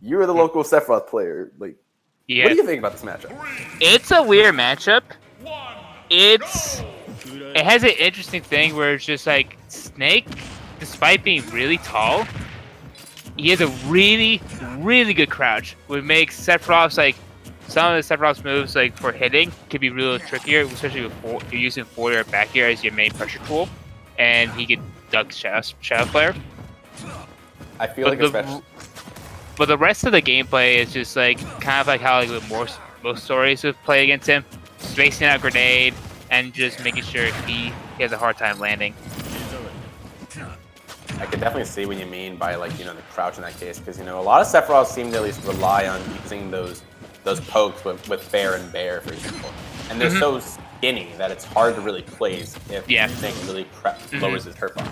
You are the local Sephiroth player. Like, Yeah. what do you think about this matchup? It's a weird matchup. It has an interesting thing where it's just like Snake, despite being really tall, he has a really, really good crouch, which makes Sephiroth's like some of the Sephiroth's moves like for hitting can be real trickier, especially if you're using forward or back air as your main pressure tool, and he can duck Shadow Flare. I feel like especially. But the rest of the gameplay is just like kind of like how like with most stories would play against him, spacing out grenade and just making sure he has a hard time landing. I can definitely see what you mean by like the crouch in that case, because a lot of Sephiroths seem to at least rely on using those pokes with fair and bear, for example, and they're so skinny that it's hard to really place if Snake really lowers his hurt bar.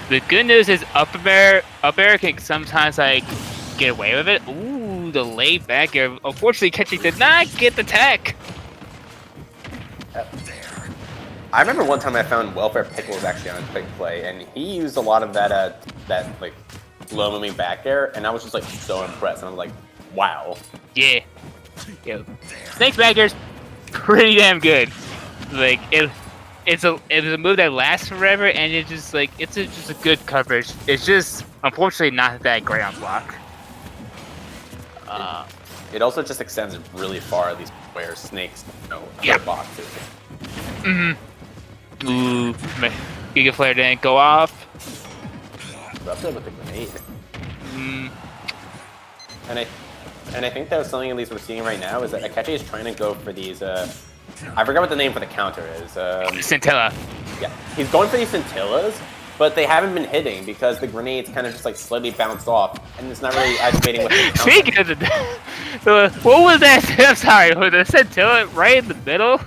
The good news is up air can sometimes like get away with it. Ooh, the laid back air. Unfortunately, Akechi did not get the tech. I remember one time I found Welfare Pickles actually on a quick play, and he used a lot of that like low moving back air, and I was just like so impressed. And I was like, wow. Yeah. Snake's back air's pretty damn good. Like it's a move that lasts forever, and it's just like it's just a good coverage. It's just unfortunately not that great on block. It also just extends really far, at least where Snake's box is. Ooh, Giga Flare didn't go off. Up there with the grenade. And I think that was something at least we're seeing right now is that Akechi is trying to go for these. I forgot what the name for the counter is. Scintilla. Yeah, he's going for these scintillas, but they haven't been hitting because the grenades kind of just like slightly bounced off, and it's not really activating with the counter. Speaking of what was that? I'm sorry, was the scintilla right in the middle?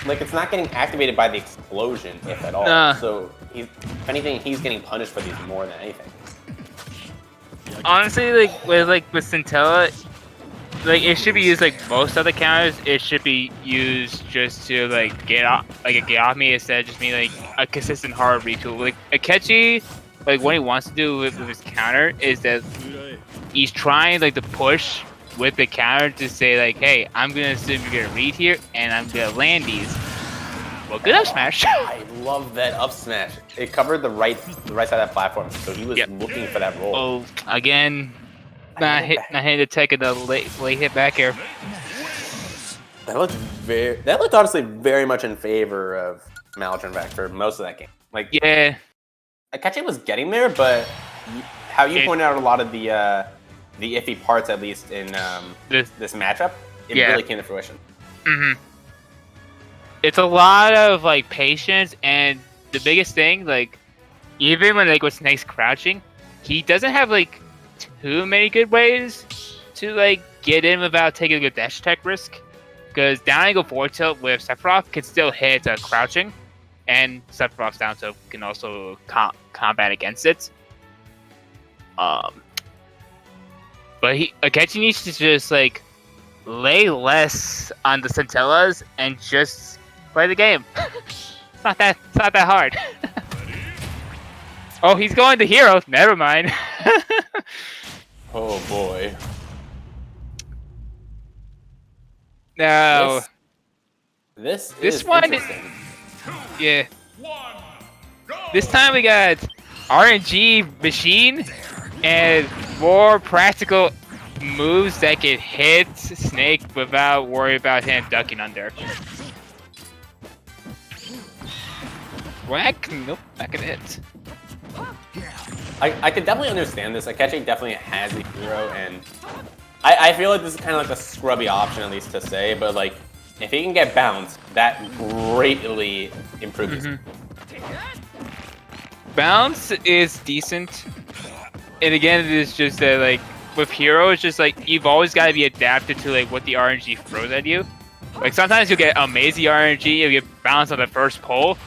Like, it's not getting activated by the explosion, if at all. So, if anything, he's getting punished for these more than anything. Honestly, with Scintilla, like it should be used like most other counters. It should be used just to like get off me instead of just being like a consistent hard retool. Like Akechi, like what he wants to do with his counter is that he's trying like to push with the counter to say like, hey, I'm gonna assume you're gonna read here and I'm gonna land these. Well, good up smash. I love that up smash. It covered the right side of that platform, so he was looking for that roll. Oh, again, not hitting the tech of the late hit back air. That looked honestly very much in favor of malginvafk for most of that game. Like, yeah, Akechi was getting there, but how you pointed out a lot of the iffy parts, at least in this matchup, it really came to fruition. It's a lot of like patience, and the biggest thing, like even when like with Snake's crouching, he doesn't have like too many good ways to like get in without taking a dash attack risk. Because down angle forward tilt with Sephiroth can still hit crouching, and Sephiroth's down tilt can also combat against it. But Akechi needs to just like lay less on the scintillas and just play the game. It's not that hard. Oh, he's going to hero. Never mind. Oh boy. No. This one is, yeah. This time we got RNG machine and more practical moves that can hit Snake without worrying about him ducking under. Whack? Nope, not gonna hit. I could definitely understand this. Akechi definitely has a hero, and I feel like this is kind of like a scrubby option, at least to say, but like, if he can get bounced, that greatly improves. Bounce is decent, and again, it is just that like with hero, it's just like you've always got to be adapted to like what the RNG throws at you. Like sometimes you'll get amazing RNG, you'll get bounced on the first pull,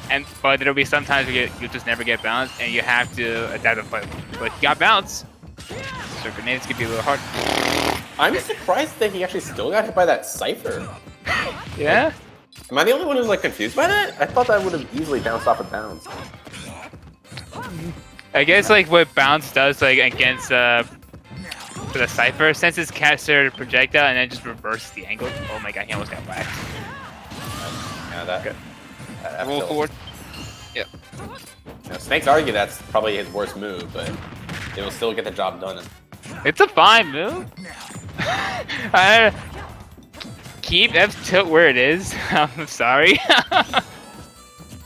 but there'll be sometimes you'll just never get bounced, and you have to adapt to play. But you got bounced, so grenades can be a little hard. I'm surprised that he actually still got hit by that Cypher. Yeah? Am I the only one who's like confused by that? I thought that would have easily bounced off of bounds. I guess like what bounce does like against for the Cypher, since it's caster projectile and then just reverses the angle. Oh my god, he almost got whacked. Yeah, that Roll kills. forward. Yep. You know, Snakes argue that's probably his worst move, but it will still get the job done. It's a fine move. Keep F tilt where it is. I'm sorry.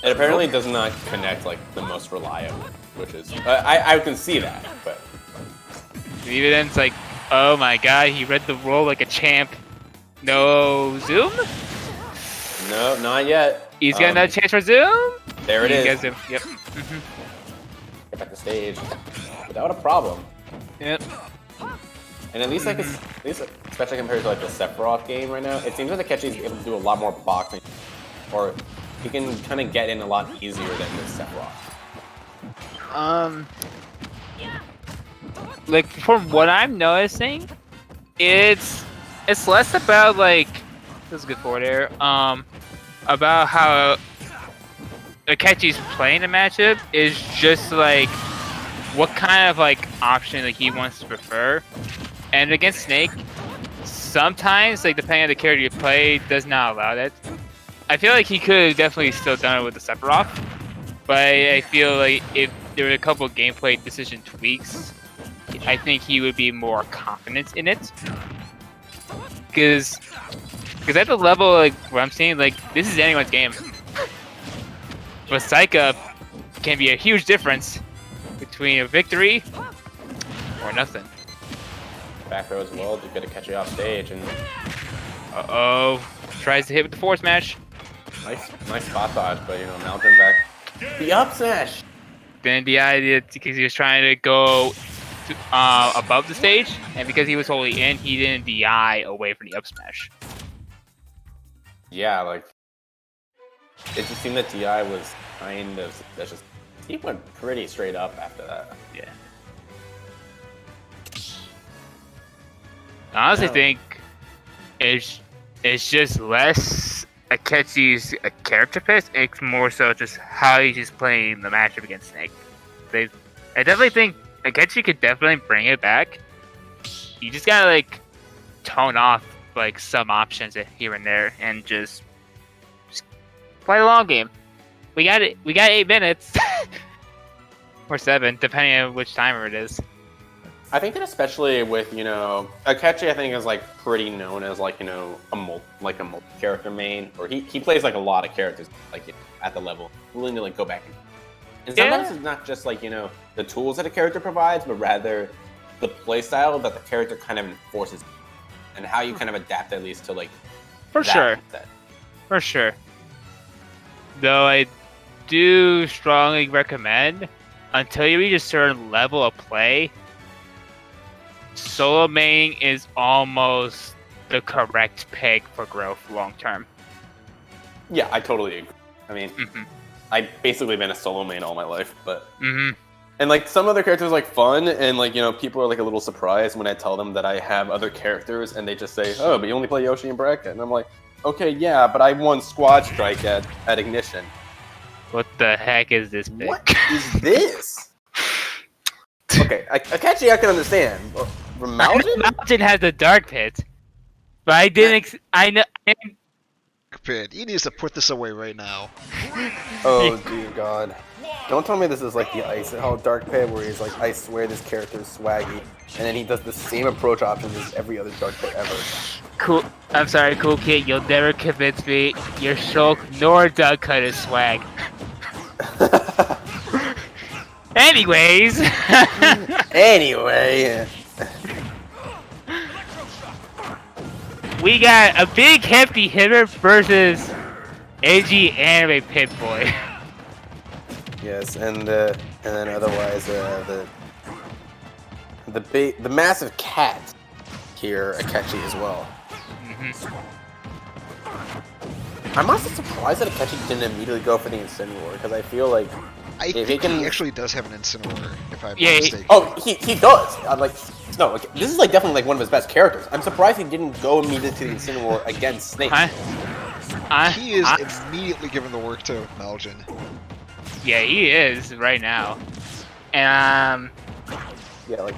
It apparently does not connect like the most reliable, which is I can see that, but Even then, it's like, oh my god, he read the roll like a champ. No zoom? no, not yet. He's got another chance for zoom. There it He is. gets him. Yep. Get back to stage without a problem. Yep. And at least like it's, at least especially compared to like the Sephiroth game right now, it seems like Akechi is able to do a lot more boxing, or he can kind of get in a lot easier than this Sephiroth. Like from what I'm noticing, it's less about like this is good forward air. About how Akechi's playing the matchup is just like what kind of like option that he wants to prefer. And against Snake, sometimes like depending on the character you play, does not allow that. I feel like he could have definitely still done it with the Sephiroth, but I feel like if there were a couple of gameplay decision tweaks, I think he would be more confident in it. Because at the level like where I'm seeing, like this is anyone's game. But Psycha can be a huge difference between a victory or nothing. Back throw as well to get Akechi off stage, and Uh-oh. Tries to hit with the forward smash. nice spot dodge, but you know, malginvafk. The up smash! Then the idea, because he was trying to go to, above the stage, and because he was wholly in, he didn't DI away from the up smash. Yeah, like, it just seemed that DI was kind of, that's just, he went pretty straight up after that. Yeah. I honestly No. think it's just less Akechi's character pick. It's more so just how he's just playing the matchup against Snake. I definitely think Akechi could definitely bring it back. You just gotta like tone off like some options here and there, and just play the long game. We got it. We got 8 minutes or 7, depending on which timer it is. I think that especially with, you know, Akechi I think is like pretty known as like, you know, a multi-character main, or he plays like a lot of characters like at the level, willing to like go back and sometimes it's not just like, you know, the tools that a character provides, but rather the play style that the character kind of enforces and how you kind of adapt at least to like For sure. For sure. Though I do strongly recommend, until you reach a certain level of play, solo main is almost the correct pick for growth long term. Yeah, I totally agree. I mean, I've basically been a solo main all my life, but and like some other characters like fun, and like, you know, people are like a little surprised when I tell them that I have other characters, and they just say, "Oh, but you only play Yoshi and Bracket," and I'm like, "Okay, yeah, but I won Squad Strike at Ignition." What the heck is this pick? What is this? Okay, Akechi I can understand. Malgin? Malgin has the dark pit, but I didn't. I know. Pit. He needs to put this away right now. Oh dear God! Don't tell me this is like the Ice Dark Pit where he's like, I swear this character is swaggy, and then he does the same approach options as every other Dark Pit ever. Cool. I'm sorry, Cool Kid. You'll never convince me. Your Shulk nor Doug Cut is swag. Anyways. Anyway. We got a big hefty hitter versus edgy anime pit boy. Yes, and then otherwise the massive cat here, Akechi as well. I'm also surprised that Akechi didn't immediately go for the Incineroar, because I feel like I think he actually does have an Incineroar, if I'm not mistaken. He does. I'm like, no, like, this is like definitely like one of his best characters. I'm surprised he didn't go immediately to the Incineroar against Snake. He is immediately giving the work to Malgin. Yeah, he is right now. And yeah, like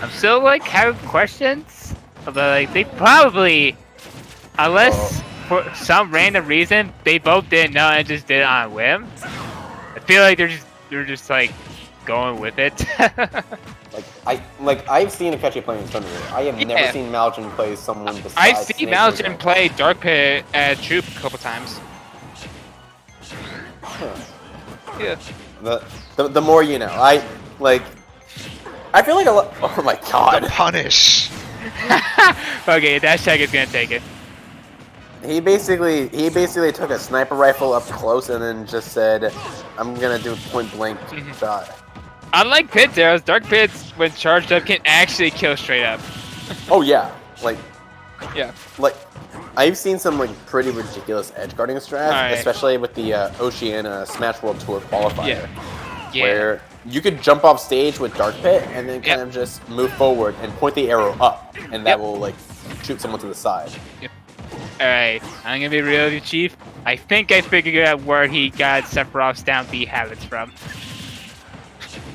I'm still like having questions, but like they probably, unless for some random reason they both didn't know and just did it on a whim. I feel like they're just like going with it. I've seen Akechi play in tournament. I have never seen Malgin play someone besides. I've seen Snake Malgin River. play Dark Pit at Troop a couple times. Yeah. The more you know. I feel like a lot. Oh my god. The punish. Okay, that check is gonna take it. He basically took a sniper rifle up close and then just said, "I'm gonna do a point blank shot." Unlike Pit arrows, Dark Pits when charged up can actually kill straight up. Oh yeah, like Yeah. I've seen some like pretty ridiculous edge guarding strats, especially with the Oceania Smash World Tour qualifier, where you could jump off stage with Dark Pit and then kind of just move forward and point the arrow up, and that will like shoot someone to the side. Alright, I'm gonna be real with you, Chief. I think I figured out where he got Sephiroth's down B habits from.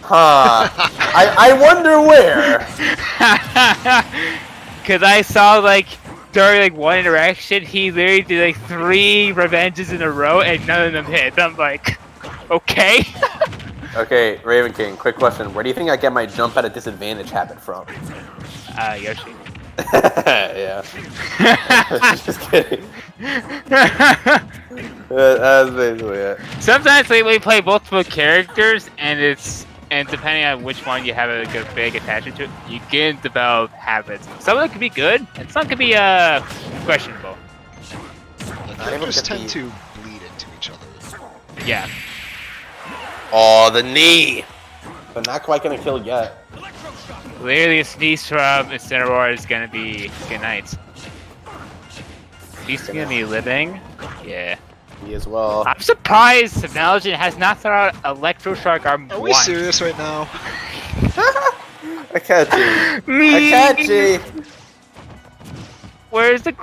Huh. I wonder where. Cause I saw like during like one interaction, he literally did like 3 revenges in a row and none of them hit. I'm like, okay. Okay, Raven King, quick question. Where do you think I get my jump at a disadvantage habit from? Yoshi. Yeah. Just kidding. That's basically it. Sometimes we play multiple characters and depending on which one you have a good big attachment to, you can develop habits. Some of them can be good, and some can be questionable. Characters tend to bleed into each other. Yeah. Oh, the knee! But not quite gonna kill yet. Literally, a sneeze from Incineroar is gonna be good night. He's gonna be living. Yeah. Me as well. I'm surprised Malgin has not thrown out Electroshock Arm Are we serious right now? Akechi. Akechi! Where's the...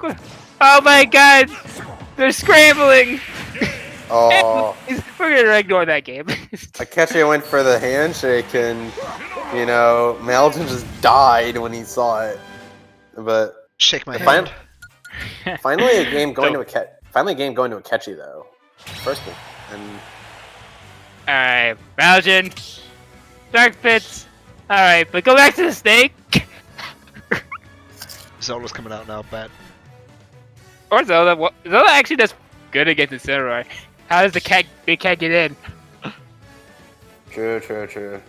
Oh my god! They're scrambling! Oh. We're gonna ignore that game. Akechi went for the handshake and, you know, Malgin just died when he saw it. But... Shake my hand. Finally a game going to Akechi. Finally a game going to Akechi, though. First one. And... Alright, Malgin. Dark Pits. Alright, but go back to the snake. Zelda's coming out now, bet. Or Zelda. Zelda actually does good against Incineroar. How does the big cat get in? True.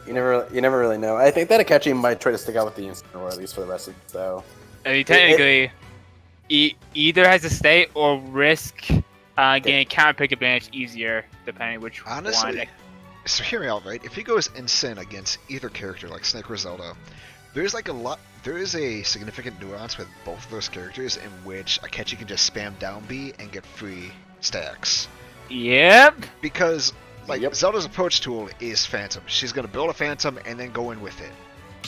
You never really know. I think that Akechi might try to stick out with the Incineroar, at least for the rest of it, so... I mean, technically, either has to stay or risk getting counter pick advantage easier, depending which Honestly, one. So hear me out, right? If he goes Incin against either character, like Snake or Zelda, there is a significant nuance with both of those characters in which Akechi can just spam down B and get free stacks. Yep. Because Zelda's approach tool is Phantom. She's gonna build a Phantom and then go in with it,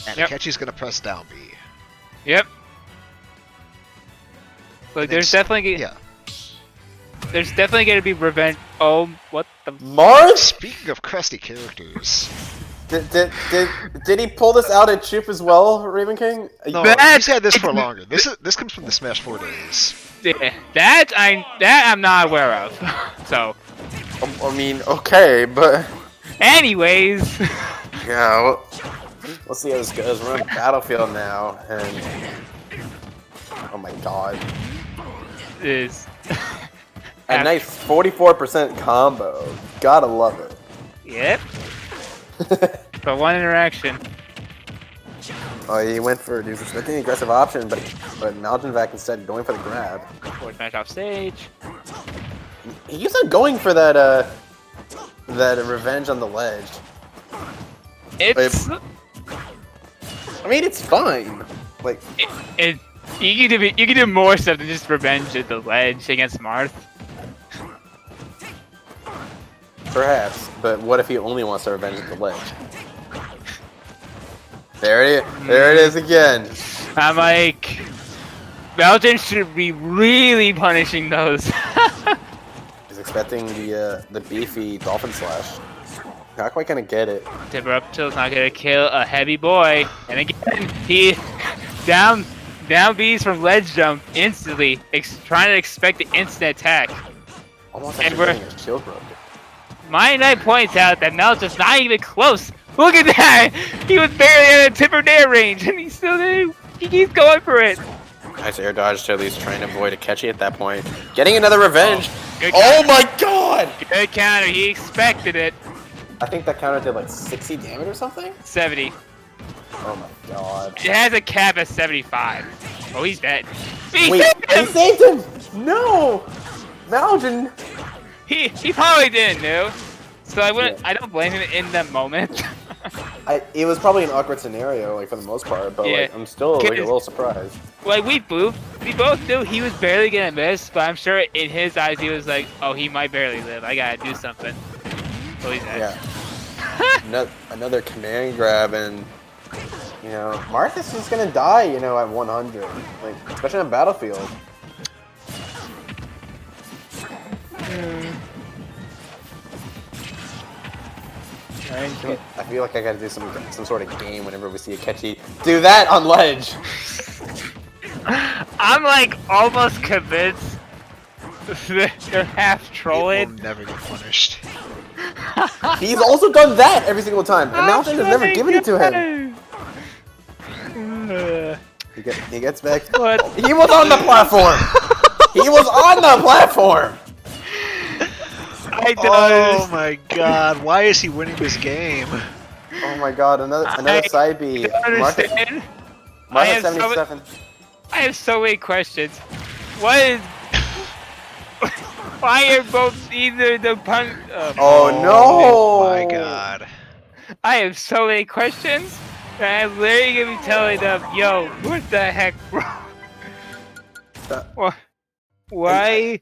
and Akechi's gonna press down B. Yep. Look, there's definitely gonna be revenge. Oh, what the? Mars? Speaking of crusty characters, Did he pull this out at Chup as well, Raven King? no, he's had this for longer. This comes from the Smash 4 days. Yeah, that I'm not aware of. So. I mean, okay, but. Anyways. Yeah, we'll see how this goes. We're on Battlefield now, and. Oh my god. Is. A nice 44% combo. Gotta love it. Yep. But one interaction. Oh, he went for he was expecting the aggressive option, but malginvafk instead going for the grab. Forward smash off stage. He started going for that revenge on the ledge. It's. I mean, it's fine. Like you can do more stuff than just revenge at the ledge against Marth. Perhaps, but what if he only wants to revenge at the ledge? There it is again. I'm like, Malgin should be really punishing those. He's expecting the beefy dolphin slash. Not quite gonna get it. Timber up tilt's not gonna kill a heavy boy. And again, he down B's from ledge jump instantly, trying to expect the instant attack. Almost And actually getting his shield broken. My Knight points out that Mel's just not even close. Look at that! He was barely in a Timber Dare range, and he's still there. He keeps going for it. Nice air dodge to at least trying to avoid Akechi at that point. Getting another revenge. Good Oh counter. my god! Good counter. He expected it. I think that counter did like 60 damage or something? 70. Oh my god. It has a cap at 75. Oh, he's dead. He Wait, saved he him! saved him! No! Malgin! He probably didn't know. So I wouldn't. Yeah. I don't blame him in that moment. It was probably an awkward scenario, like for the most part, but Yeah. like I'm still like a Cause- little surprised. Like we both knew he was barely gonna miss, but I'm sure in his eyes he was like, oh, he might barely live. I gotta do something. So he's dead. Yeah. Another command grab, and you know, Marthas is gonna die, you know, at 100, like especially on Battlefield. I feel like I gotta do some sort of game whenever we see Akechi do that on ledge. I'm like almost convinced that they're half It trolling. will never get punished. He's also done that every single time, and Malgin has never given it to him. He gets back. What? He was on the platform. He was on the platform. I Oh does. my god, why is he winning this game? Oh my god, another side B. Understand? Martha 77. I have so many questions. What is? Why are both either the pun? Oh no! My god. I have so many questions. And I'm literally gonna be telling them, yo, what the heck, bro? Why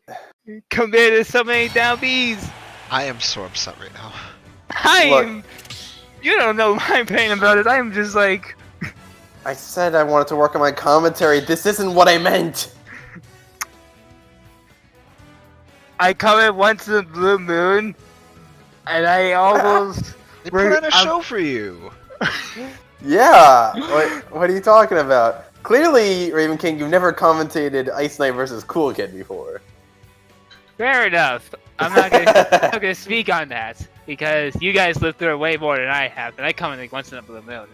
committed so many down Bs? I am so upset right now. You don't know my pain about it. I'm just like, I said I wanted to work on my commentary. This isn't what I meant. I come in once in the blue moon, and I almost. They put on a show for you. Yeah. What are you talking about? Clearly, Raven King, you've never commentated Ice Knight versus Cool Kid before. Fair enough. I'm not gonna speak on that because you guys lived through it way more than I have, and I come in like once in a blue moon.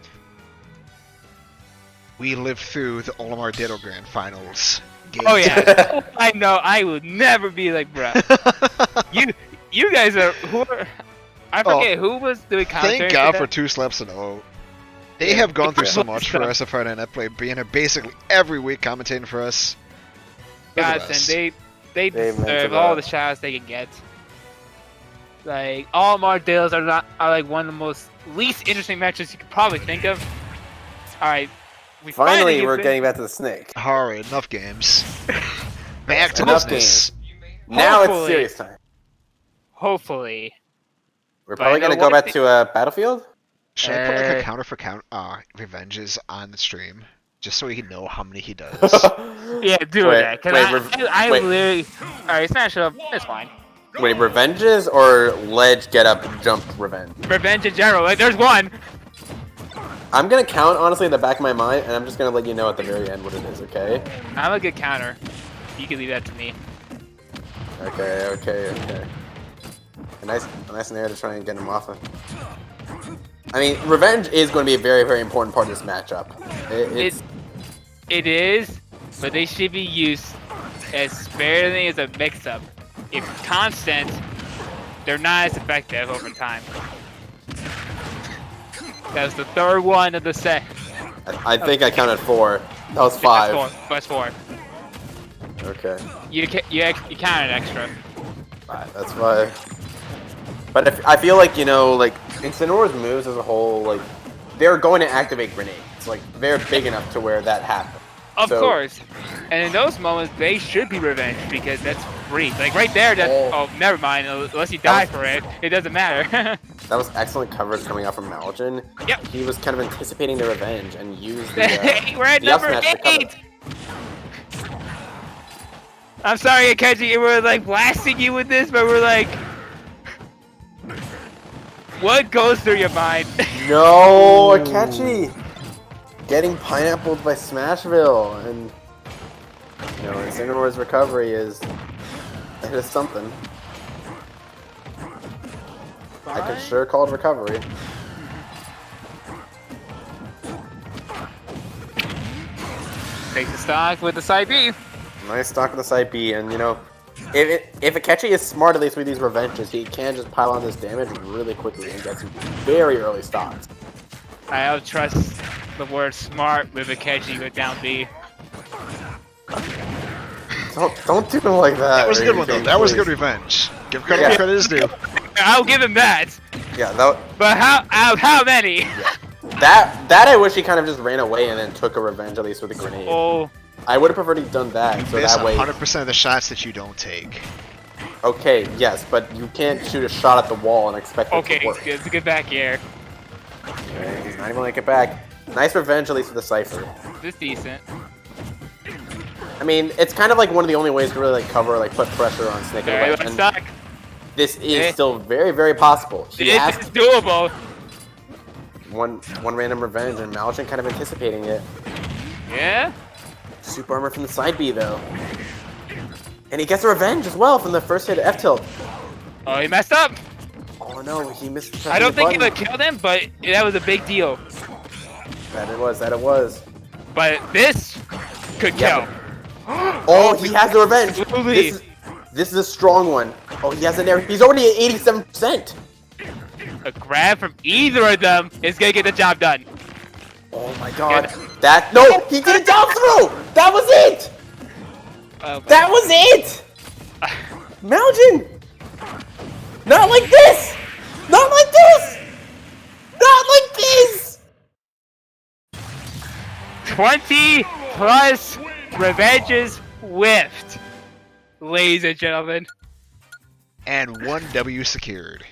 We lived through the Olimar Ditto Grand Finals. Game. Oh yeah, I know. I would never be like, bro. You guys are who? I forget who was doing commentary. Thank God that? for 2 slaps in a row. They have gone through so much for us at Friday Night Netplay, being here basically every week commentating for us. They're the Guys, best. and they They meant deserve it all up. the shots they can get. Like all of our deals are like one of the most least interesting matches you could probably think of. All right, we Finally, we're get getting back to the snake. Alright, enough games. Back to Enough business. Now it's Hopefully. serious time. Hopefully. We're But probably I know gonna go one back to Battlefield. Should I put like a counter for revenges on the stream? Just so we can know how many he does. Yeah, do Wait, that. Cause wait, I wait. literally. All right, smash up. It's fine. Wait, revenges or ledge get up jump revenge? Revenge in general. Like, there's one. I'm gonna count honestly in the back of my mind, and I'm just gonna let you know at the very end what it is. Okay? I'm a good counter. You can leave that to me. Okay. A nice snare to try and get him off of. I mean, revenge is going to be a very, very important part of this matchup. It is, but they should be used as sparingly as a mix-up. If constant, they're not as effective over time. That's the third one of the set. I think I counted 4. That was 5. That's four. Okay. You counted extra. That's 5. But I feel like, you know, like, Incineroar's moves as a whole, like, they're going to activate grenades. Like, they're big enough to where that happens. Of So- course. And in those moments, they should be revenged because that's free. Like right there, that's, oh, never mind. Unless you die for it, it doesn't matter. That was excellent coverage coming out from Malgin. Yep. He was kind of anticipating the revenge and used the, Hey, we're at the up number smash to cover. 8! I'm sorry, Akechi, we're like blasting you with this, but we're like... What goes through your mind? No, Akechi getting pineappled by Smashville, and you know, Incineroar's recovery is something. I can sure call it recovery. Takes the stock with the side B. Nice stock on the side B, and you know, if Akechi is smart, at least with these revenges, he can just pile on this damage really quickly and get some very early stocks. I don't trust the word smart with Akechi with down B. Don't do him like that. That was a good one, though. King, That was please. good revenge. Give credit where credit is due. I'll give him that. Yeah, that. But how many? That I wish he kind of just ran away and then took a revenge at least with a grenade. Oh, I would have preferred he'd done that, so Miss that way. 100% of the shots that you don't take. Okay, yes, but you can't shoot a shot at the wall and expect it okay, to work. it's a good back air. Okay, he's not even gonna get back. Nice revenge, at least with the Cypher. This is decent. I mean, it's kind of like one of the only ways to really like cover, like put pressure on Snake Very away. one And stock. this is still very, very possible. He has It's doable. one random revenge, and Malgin kind of anticipating it. Yeah. Super armor from the side B though, and he gets a revenge as well from the first hit F tilt. Oh, he messed up. Oh no, he missed. pressing I don't the think he button. would kill them, but that was a big deal. That it was. That it was. But this could Yeah, kill. Oh, he has the revenge. Absolutely. This is a strong one. Oh, he has an air. He's already at 87%. A grab from either of them is gonna get the job done. Oh my god. That no, he did a down throw. That was it. That was it. Malgin. Not like this. Not like this. Not like this. 20 plus revenges whiffed, ladies and gentlemen. And 1 W secured.